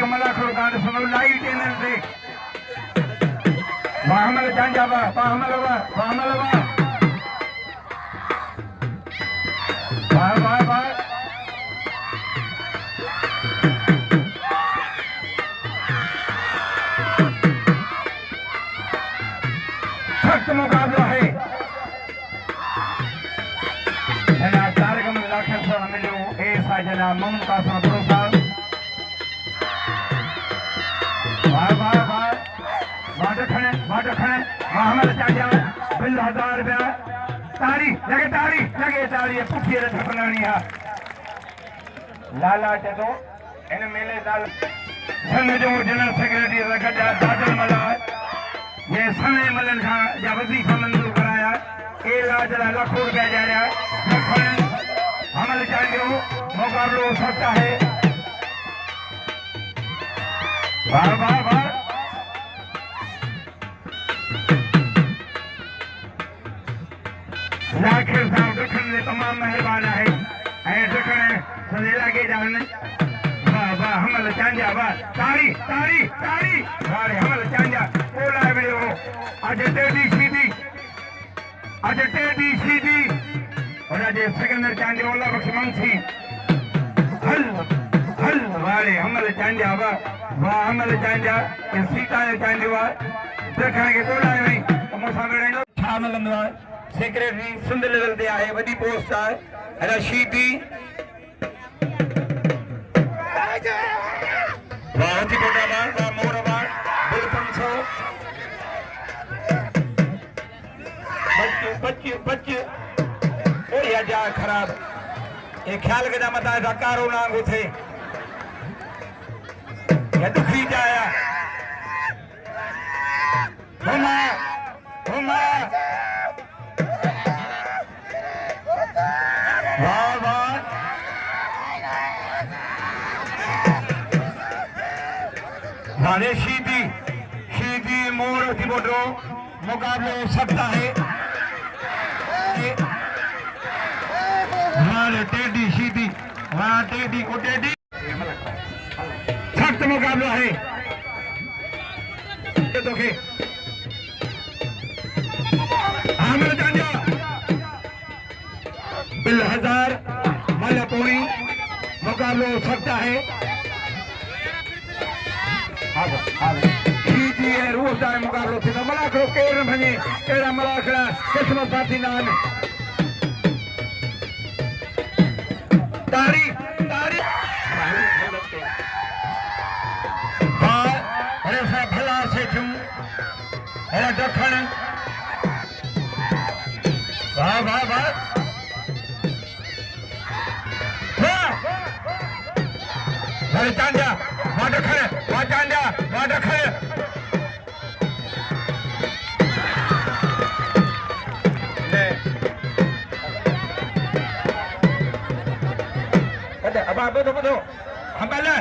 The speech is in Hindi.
मला खरो गांड सुनो लाइट चैनल से वाहमल चांजा वाहमल वाह सख्त मुकाबला है जनाब तारक लाखन साहब मिलो ऐसा जनाब ममता साहब भरोसा वाह खड़े मोहम्मद चाचा बिल 1000 रुपया तारी लगे पुठी थपलानी है लाला चतो इन मेले नाल संघ जो जनरल सेक्रेटरी गड्डा दादल मला ये समय मलन खां जा वजीफा मंजूर कराया ए लाजला लाखों रुपया जा रहा हमल चांजो मुकाबलो सकता है वाह लाखिर साहब दखन में तमाम मेहरबान है दखन सजेला के जान वाह हमल चांजा वाह तारी हमल चांजा ओला वियो आज टेडी सीधी और आज सिकंदर चांजा ओला बख्श मंसी हल वाले हमल चांजा वाह हमल चांजा सीता चांजा वाह दखन के ओला नहीं मोसा में छा मिलंदो सेक्रेटरी सिंध लेवल ते आहे वॾी पोस्ट आहे रशीदी वाह थी कोटा वाह मोरवा बिल 500 बच ओ या जा खराब ये ख्याल के जा मता कारो नांगो थे या दुखी जाया घुमा वाह शीदी मोर थी बोलो मुकाबलो हो सकता है टेडी शीदी वहाँ टेडी को टेडी सख्त मुकाबला है आमिर चांजा बिल 1000 माला पोई मुकाबलो हो सकता है रोजदार मुकाबलो थी मलाखड़ो केर भञे अहिड़ा मलाखड़ा किस्मत साथी नान तारी अरे सा भला से क्यों अरे दखन वाह अरे चांजा वाह चांजा अब बेटो हमले